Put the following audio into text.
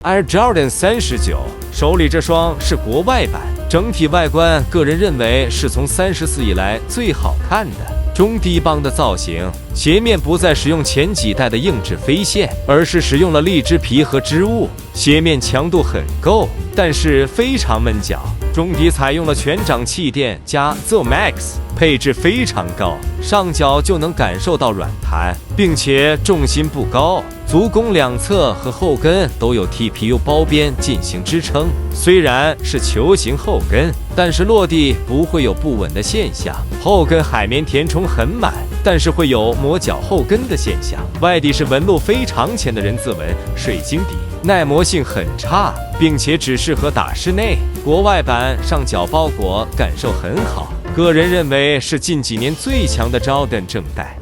Air Jordan 39，手里这双是国外版，整体外观个人认为是从34以来最好看的。中低帮的造型，鞋面不再使用前几代的硬质飞线，而是使用了荔枝皮和织物，鞋面强度很够，但是非常闷脚。中底采用了全掌气垫加 Zoom Max， 配置非常高，上脚就能感受到软弹，并且重心不高。足弓两侧和后跟都有 TPU 包边进行支撑，虽然是球形后跟，但是落地不会有不稳的现象。后跟海绵填充很满，但是会有磨脚后跟的现象。外底是纹路非常浅的人字纹水晶底，耐磨性很差，并且只适合打室内。国外版上脚包裹感受很好，个人认为是近几年最强的 Jordan 正代。